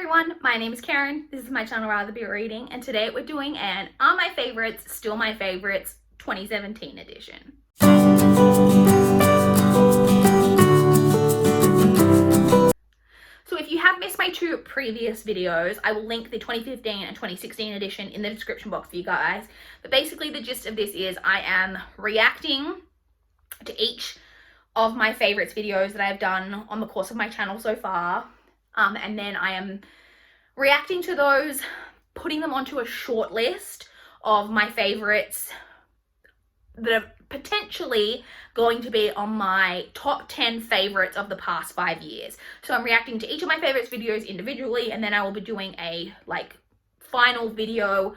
everyone, my name is Karen. This is my channel Rather Be Reading, and today we're doing an Are My Favorites Still My Favorites 2017 edition. So if you have missed my two previous videos, I will link the 2015 and 2016 edition in the description box for you guys. But basically the gist of this is I am reacting to each of my favorites videos that I've done on the course of my channel so far. And then I am reacting to those, putting them onto a short list of my favorites that are potentially going to be on my top 10 favorites of the past 5 years. So I'm reacting to each of my favorites videos individually, and then I will be doing a final video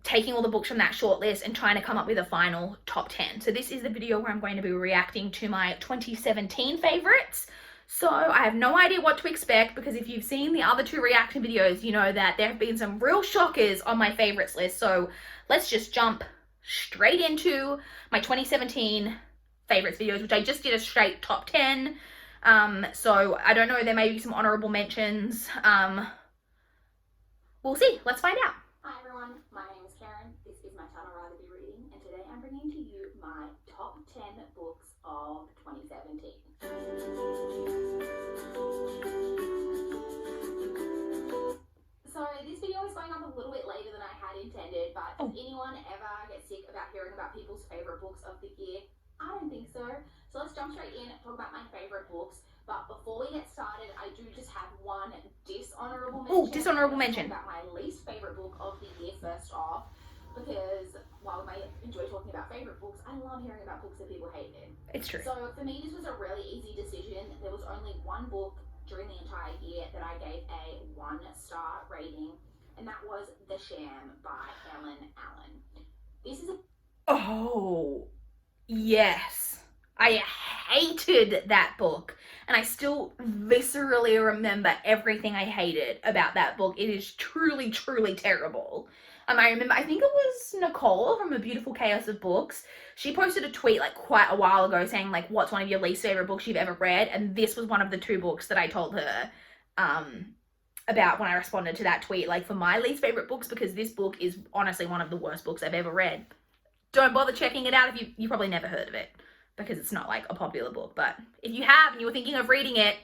taking all the books from that short list and trying to come up with a final top 10. So this is the video where I'm going to be reacting to my 2017 favorites. So I have no idea what to expect, because if you've seen the other two reaction videos, you know that there have been some real shockers on my favorites list. So let's just jump straight into my 2017 favorites videos, which I just did a straight top 10. So I don't know, there may be some honorable mentions. We'll see. Let's find out. Hi everyone, my name is Karen. This is my channel Rather Be Reading, and today I'm bringing to you my top 10 books of 2017. So this video is going up a little bit later than I had intended, but does anyone ever get sick about hearing about people's favourite books of the year? I don't think so. So let's jump straight in and talk about my favourite books. But before we get started, I do just have one dishonourable mention. Oh, dishonourable mention. About my least favourite book of the year first off, because while I enjoy talking about favourite books, I love hearing about books that people hated. It's true. So for me, this was a really easy decision. There was only one book during the entire year that I gave a 1-star rating, and that was The Sham by Ellen Allen. This is a... Oh, yes. I hated that book, and I still viscerally remember everything I hated about that book. It is truly, truly terrible. I remember, I think it was Nicole from A Beautiful Chaos of Books. She posted a tweet quite a while ago saying what's one of your least favorite books you've ever read, and this was one of the two books that I told her about when I responded to that tweet, for my least favorite books, because this book is honestly one of the worst books I've ever read. Don't bother checking it out if you probably never heard of it, because it's not a popular book. But if you have and you were thinking of reading it,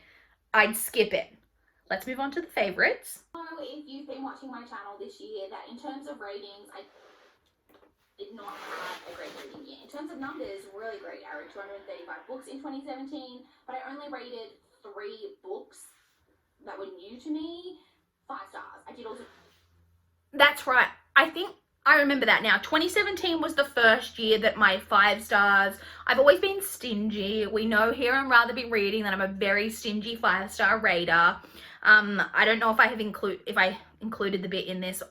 I'd skip it. Let's move on to the favorites. So if you've been watching my channel this year, that in terms of ratings, I did not have a great rating year. In terms of numbers, really great. I read 235 books in 2017, but I only rated 3 books that were new to me 5 stars. I did also... That's right. I remember that now. 2017 was the first year that my 5 stars... I've always been stingy. We know here on Rather Be Reading that I'm a very stingy 5-star rater. I don't know if I included the bit in this.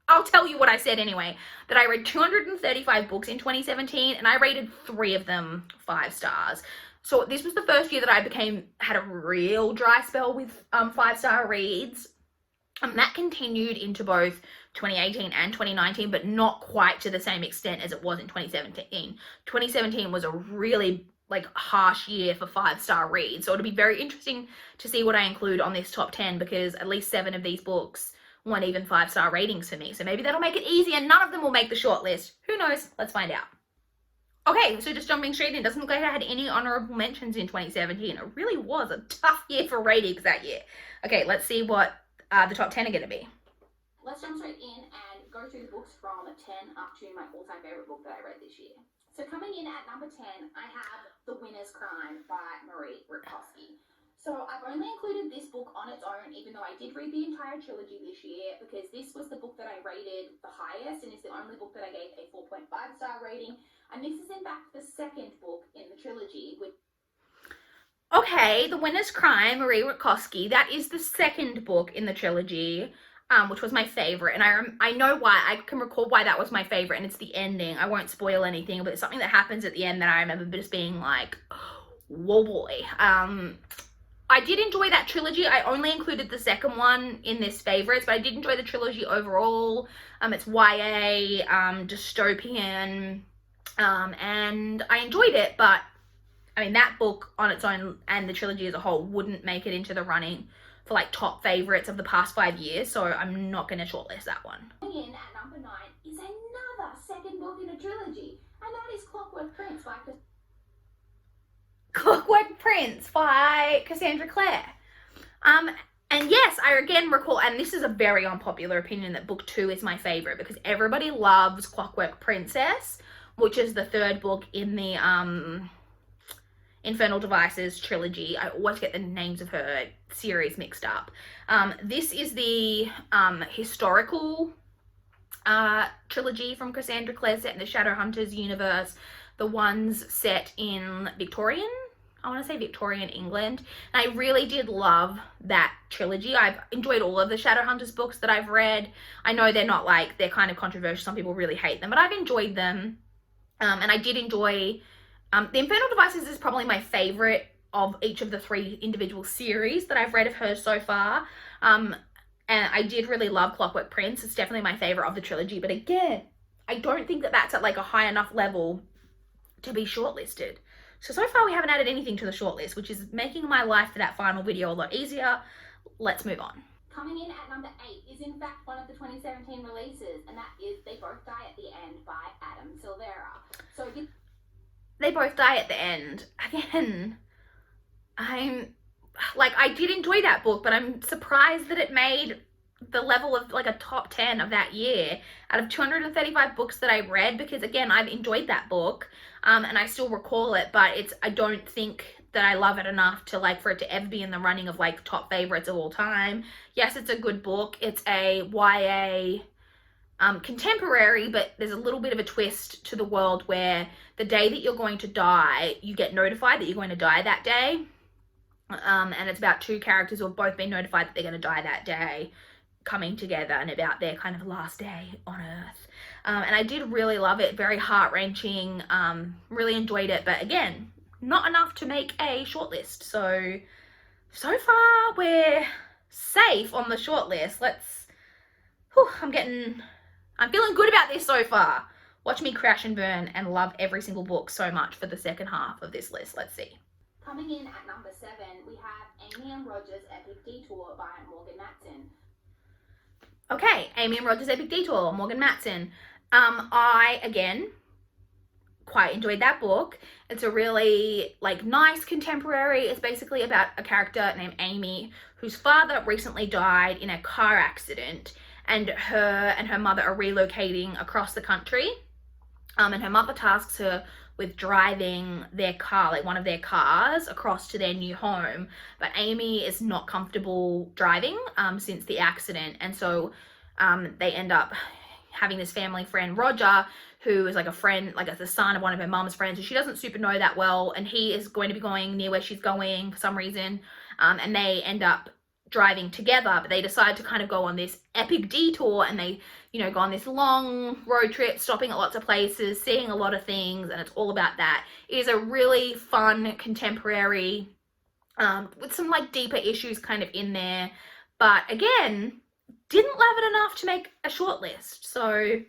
I'll tell you what I said anyway. That I read 235 books in 2017, and I rated 3 of them 5 stars. So this was the first year that I had a real dry spell with 5-star reads. That continued into both 2018 and 2019, but not quite to the same extent as it was in 2017. 2017 was a really harsh year for 5-star reads. So it'll be very interesting to see what I include on this top 10, because at least 7 of these books weren't even 5-star ratings for me. So maybe that'll make it easy, and none of them will make the short list. Who knows? Let's find out. Okay, so just jumping straight in, doesn't look like I had any honorable mentions in 2017. It really was a tough year for ratings that year. Okay, let's see what the top 10 are going to be. Let's jump straight in and go through the books from 10 up to my all-time favourite book that I read this year. So coming in at number 10, I have The Winner's Crime by Marie Rutkovsky. So I've only included this book on its own, even though I did read the entire trilogy this year, because this was the book that I rated the highest, and it's the only book that I gave a 4.5-star rating. And this is in fact the second book in the trilogy. Okay, The Winner's Crime, Marie Rutkovsky, that is the second book in the trilogy, which was my favorite. And I know why. I can recall why that was my favorite, and it's the ending. I won't spoil anything, but it's something that happens at the end that I remember just being whoa boy. I did enjoy that trilogy. I only included the second one in this favorites, but I did enjoy the trilogy overall. It's YA, dystopian, and I enjoyed it, but I mean, that book on its own and the trilogy as a whole wouldn't make it into the running for like top favorites of the past 5 years, so I'm not going to shortlist that one. Coming in at number 9 is another second book in a trilogy, and that is Clockwork Prince by Clockwork Prince by Cassandra Clare. And yes, I again recall, and this is a very unpopular opinion, that book 2 is my favorite because everybody loves Clockwork Princess, which is the third book in the Infernal Devices trilogy. I always get the names of her series mixed up. This is the historical trilogy from Cassandra Clare set in the Shadowhunters universe. The ones set in Victorian England. And I really did love that trilogy. I've enjoyed all of the Shadowhunters books that I've read. I know they're kind of controversial. Some people really hate them, but I've enjoyed them. And I did enjoy, the Infernal Devices is probably my favorite of each of the 3 individual series that I've read of hers so far. And I did really love Clockwork Prince. It's definitely my favorite of the trilogy. But again, I don't think that that's at like a high enough level to be shortlisted. So far we haven't added anything to the shortlist, which is making my life for that final video a lot easier. Let's move on. Coming in at number 8 is in fact one of the 2017 releases, and that is They Both Die at the End by Adam Silvera. So They Both Die at the End. Again, I did enjoy that book, but I'm surprised that it made the level of like a top 10 of that year out of 235 books that I read, because again, I've enjoyed that book, and I still recall it, but I don't think that I love it enough to like for it to ever be in the running of like top favorites of all time. Yes, it's a good book. It's a YA contemporary, but there's a little bit of a twist to the world where the day that you're going to die, you get notified that you're going to die that day. And it's about 2 characters who have both been notified that they're going to die that day coming together, and about their kind of last day on Earth. And I did really love it. Very heart-wrenching. Really enjoyed it. But again, not enough to make a shortlist. So far we're safe on the shortlist. I'm feeling good about this so far. Watch me crash and burn and love every single book so much for the second half of this list. Let's see. Coming in at number 7, we have Amy and Roger's Epic Detour by Morgan Matson. Okay, Amy and Roger's Epic Detour, Morgan Matson. I, again, quite enjoyed that book. It's a really, nice contemporary. It's basically about a character named Amy whose father recently died in a car accident, and her mother are relocating across the country. And her mother tasks her with driving their car, one of their cars, across to their new home. But Amy is not comfortable driving since the accident. And so they end up having this family friend, Roger, who is a friend, the son of one of her mom's friends, who she doesn't super know that well. And he is going to be going near where she's going for some reason. And they end up driving together, but they decide to kind of go on this epic detour, and they go on this long road trip, stopping at lots of places, seeing a lot of things, and it's all about that. It is a really fun contemporary with some deeper issues kind of in there, but again, didn't love it enough to make a shortlist. So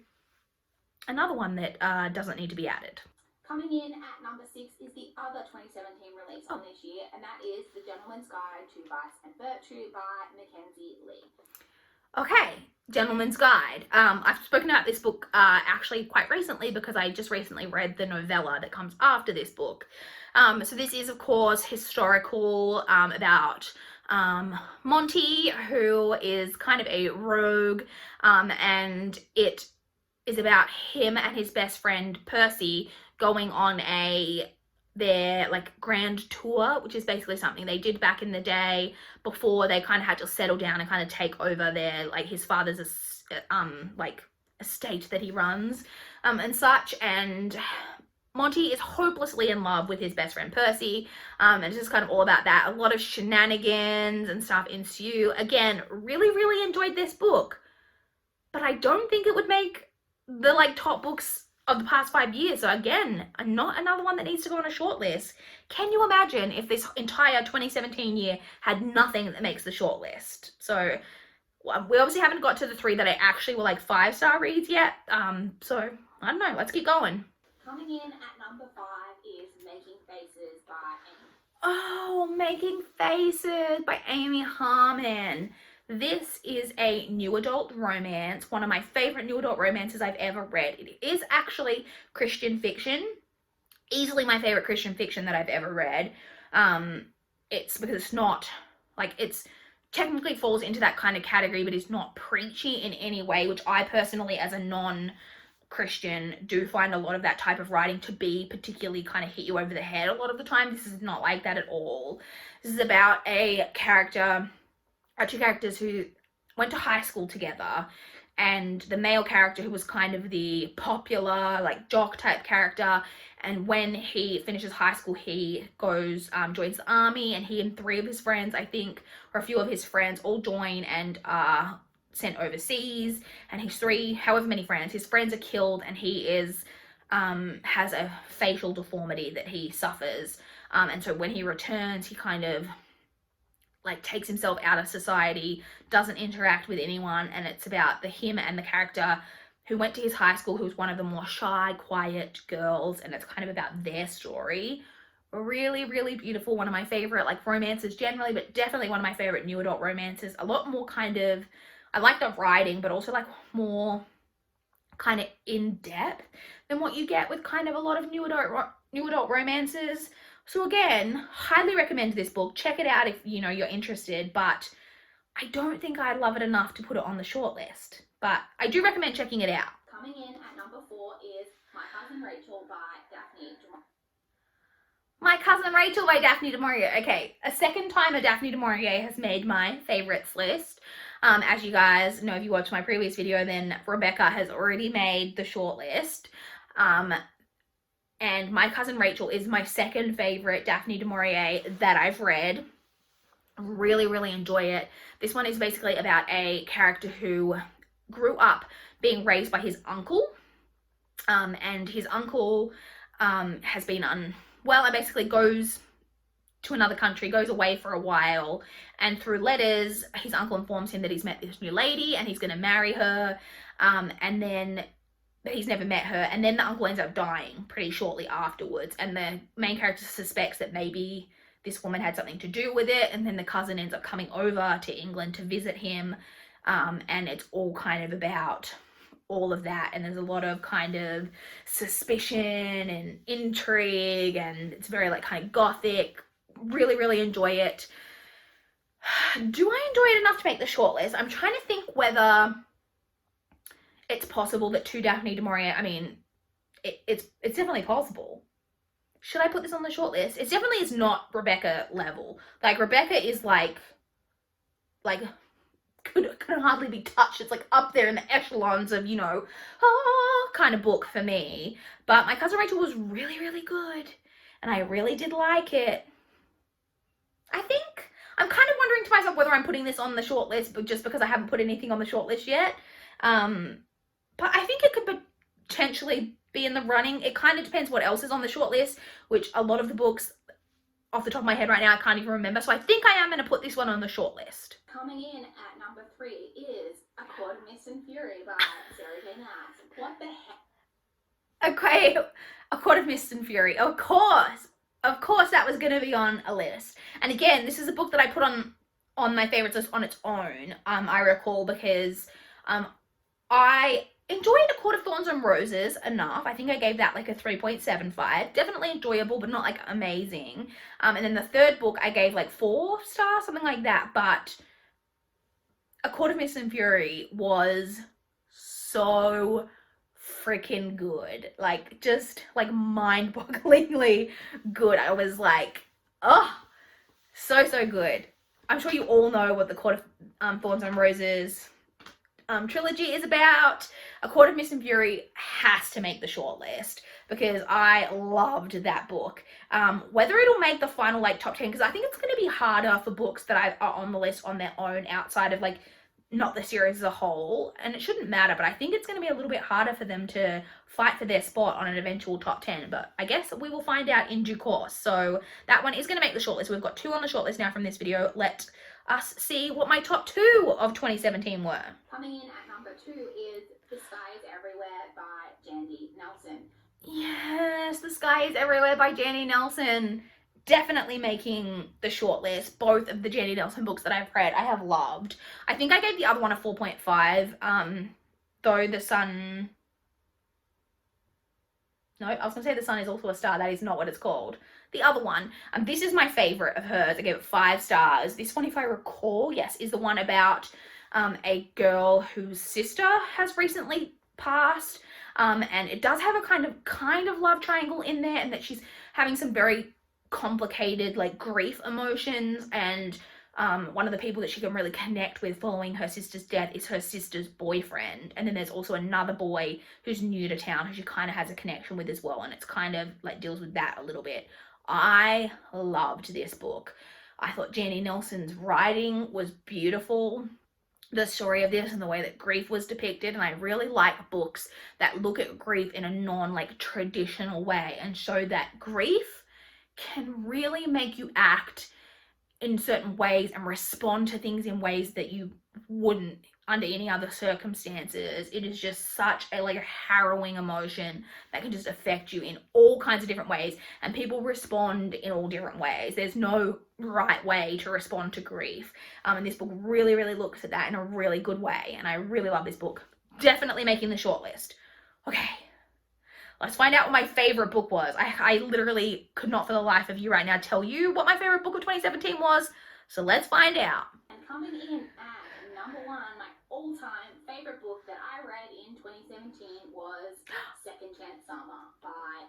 another one that doesn't need to be added. Coming in at number 6 is the other 2017 release on this year, and that is The Gentleman's Guide to Vice and Virtue by Mackenzie Lee. Okay, Gentleman's Guide. I've spoken about this book actually quite recently because I just recently read the novella that comes after this book. So this is, of course, historical, about Monty, who is kind of a rogue, and it is about him and his best friend Percy going on their grand tour, which is basically something they did back in the day before they kind of had to settle down and kind of take over their his father's estate that he runs and such. And Monty is hopelessly in love with his best friend Percy, and it's just kind of all about that. A lot of shenanigans and stuff ensue. Again, really enjoyed this book, but I don't think it would make the top books of the past 5 years. So again, not another one that needs to go on a shortlist. Can you imagine if this entire 2017 year had nothing that makes the shortlist? So we obviously haven't got to the 3 that I actually were 5-star reads yet. So I don't know, let's keep going. Coming in at number 5 is Making Faces by Amy. Oh, Making Faces by Amy Harmon. This is a new adult romance, one of my favorite new adult romances I've ever read. It is actually Christian fiction, easily my favorite Christian fiction that I've ever read. It's because it's not, like, it's technically falls into that kind of category, but it's not preachy in any way, which I personally, as a non-Christian, do find a lot of that type of writing to be particularly kind of hit you over the head a lot of the time. This is not like that at all. This is about two characters who went to high school together, and the male character who was kind of the popular, like, jock type character, and when he finishes high school, he goes, joins the army, and he and 3 of his friends, I think, or a few of his friends, all join and are sent overseas, and his 3, however many friends, his friends are killed, and he is, has a facial deformity that he suffers, and so when he returns, he kind of, like, takes himself out of society, doesn't interact with anyone, and it's about him and the character who went to his high school, who's one of the more shy, quiet girls, and it's kind of about their story. Really, really beautiful. One of my favorite, like, romances generally, but definitely one of my favorite new adult romances. A lot more kind of, I like the writing, but also, like, more kind of in-depth than what you get with kind of a lot of new adult romances. So again, highly recommend this book. Check it out if, you know, you're interested, but I don't think I love it enough to put it on the shortlist. But I do recommend checking it out. Coming in at number 4 is My Cousin Rachel by Daphne du Maurier. My Cousin Rachel by Daphne du Maurier. Okay, a second time a Daphne du Maurier has made my favorites list. As you guys know, if you watched my previous video, then Rebecca has already made the shortlist. And My Cousin Rachel is my second favorite Daphne du Maurier that I've read. Really, really enjoy it. This one is basically about a character who grew up being raised by his uncle, and his uncle has been unwell and basically goes to another country, goes away for a while, and through letters his uncle informs him that he's met this new lady and he's going to marry her, and then but he's never met her, and then the uncle ends up dying pretty shortly afterwards, and the main character suspects that maybe this woman had something to do with it, and then the cousin ends up coming over to England to visit him, and it's all kind of about all of that, and there's a lot of kind of suspicion and intrigue, and it's very, like, kind of gothic. Really, really enjoy it. Do I enjoy it enough to make the shortlist? I'm trying to think whether it's possible that 2 Daphne du Maurier, I mean, it's definitely possible. Should I put this on the shortlist? It definitely is not Rebecca level. Like, Rebecca is like could hardly be touched. It's, like, up there in the echelons of, you know, kind of book for me. But My Cousin Rachel was really, really good, and I really did like it. I think I'm kind of wondering to myself whether I'm putting this on the shortlist, but just because I haven't put anything on the shortlist yet. But I think it could potentially be in the running. It kind of depends what else is on the shortlist, which a lot of the books, off the top of my head right now, I can't even remember. So I think I am going to put this one on the shortlist. Coming in at number 3 is A Court of Mist and Fury by Sarah J. Maas. What the heck? Okay, A Court of Mist and Fury. Of course that was going to be on a list. And again, this is a book that I put on my favorites list on its own, I recall, because I enjoyed A Court of Thorns and Roses enough. I think I gave that, like, a 3.75. Definitely enjoyable, but not, like, amazing. And then the third book I gave, like, 4 stars, something like that. But A Court of Mist and Fury was so freaking good. Like, just, like, mind-bogglingly good. I was like, oh, so good. I'm sure you all know what the Court of Thorns and Roses trilogy is about. A Court of Mist and Fury has to make the shortlist because I loved that book. Whether it'll make the final, like, top 10, because I think it's going to be harder for books that are on the list on their own outside of, like, not the series as a whole, and it shouldn't matter, but I think it's going to be a little bit harder for them to fight for their spot on an eventual top 10, but I guess we will find out in due course. So that one is going to make the shortlist. We've got 2 on the shortlist now from this video. Let us see what my top 2 of 2017 were. Coming in at number 2 is The Sky is Everywhere by Jandy Nelson. Yes, The Sky is Everywhere by Janny Nelson. Definitely making the shortlist. Both of the Janny Nelson books that I've read, I have loved. I think I gave the other one a 4.5. Though The Sun... No, I was going to say The Sun is also a star. That is not what it's called. The other one, this is my favorite of hers. I gave it 5 stars. This one, if I recall, yes, is the one about a girl whose sister has recently passed. And it does have a kind of love triangle in there, and that she's having some very complicated like grief emotions, and one of the people that she can really connect with following her sister's death is her sister's boyfriend. And then there's also another boy who's new to town who she kind of has a connection with as well, and it's kind of like deals with that a little bit. I loved this book. I thought Janny Nelson's writing was beautiful, the story of this and the way that grief was depicted, and I really like books that look at grief in a non traditional way and show that grief can really make you act in certain ways and respond to things in ways that you wouldn't under any other circumstances. It is just such a harrowing emotion that can just affect you in all kinds of different ways, and people respond in all different ways. There's no right way to respond to grief, and this book really looks at that in a really good way, and I really love this book. Definitely making the shortlist. Okay, let's find out what my favorite book was. I literally could not for the life of you right now tell you what my favorite book of 2017 was, so let's find out. And coming in at number 1, my all-time favorite book that I read in 2017 was Second Chance Summer by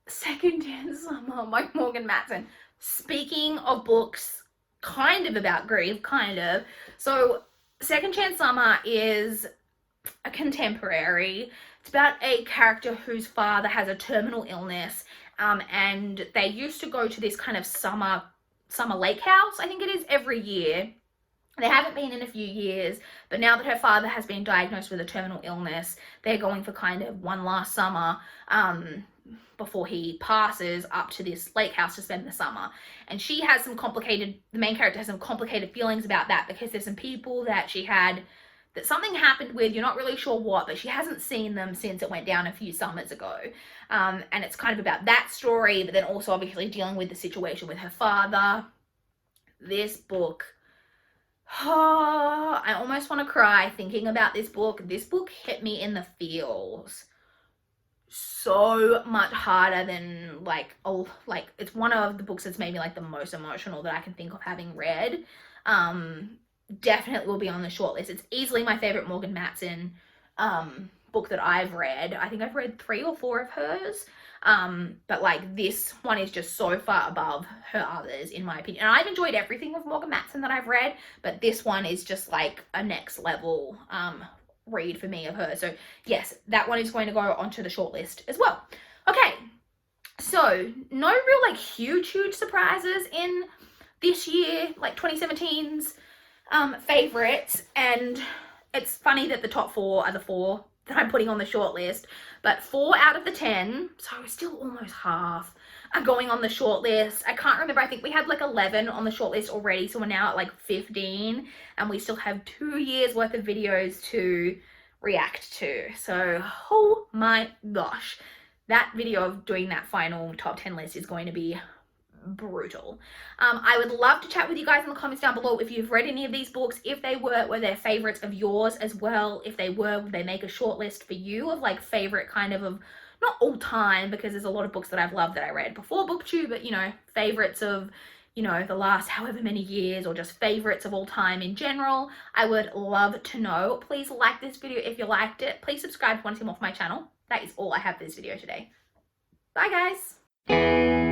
Second Chance Summer by Morgan Matson. Speaking of books kind of about grief, so Second Chance Summer is a contemporary. It's about a character whose father has a terminal illness, and they used to go to this kind of summer lake house, I think it is, every year. They haven't been in a few years, but now that her father has been diagnosed with a terminal illness, they're going for kind of one last summer before he passes up to this lake house to spend the summer. And she has the main character has some complicated feelings about that, because there's some people that she had that something happened with, you're not really sure what, but she hasn't seen them since it went down a few summers ago. And it's kind of about that story, but then also obviously dealing with the situation with her father. This book, I almost want to cry thinking about this book. This book hit me in the feels so much harder than it's one of the books that's maybe the most emotional that I can think of having read. Definitely will be on the shortlist. It's easily my favorite Morgan Matson book that I've read. I think I've read 3 or 4 of hers, but this one is just so far above her others in my opinion. And I've enjoyed everything with Morgan Matson that I've read, but this one is just a next level read for me of her. So yes, that one is going to go onto the shortlist as well. Okay, so no real huge surprises in this year, 2017's favorites. And it's funny that the top 4 are the 4 that I'm putting on the shortlist, but 4 out of the 10, so still almost half, are going on the shortlist. I can't remember, I think we had 11 on the shortlist already, so we're now at 15, and we still have 2 years worth of videos to react to. So oh my gosh, that video of doing that final top 10 list is going to be brutal. I would love to chat with you guys in the comments down below if you've read any of these books, if they were they favorites of yours as well. If they were, would they make a short list for you of favorite of not all time, because there's a lot of books that I've loved that I read before BookTube, but favorites of the last however many years, or just favorites of all time in general. I would love to know. Please like this video if you liked it. Please subscribe if you want to see more from my channel. That is all I have for this video today. Bye guys.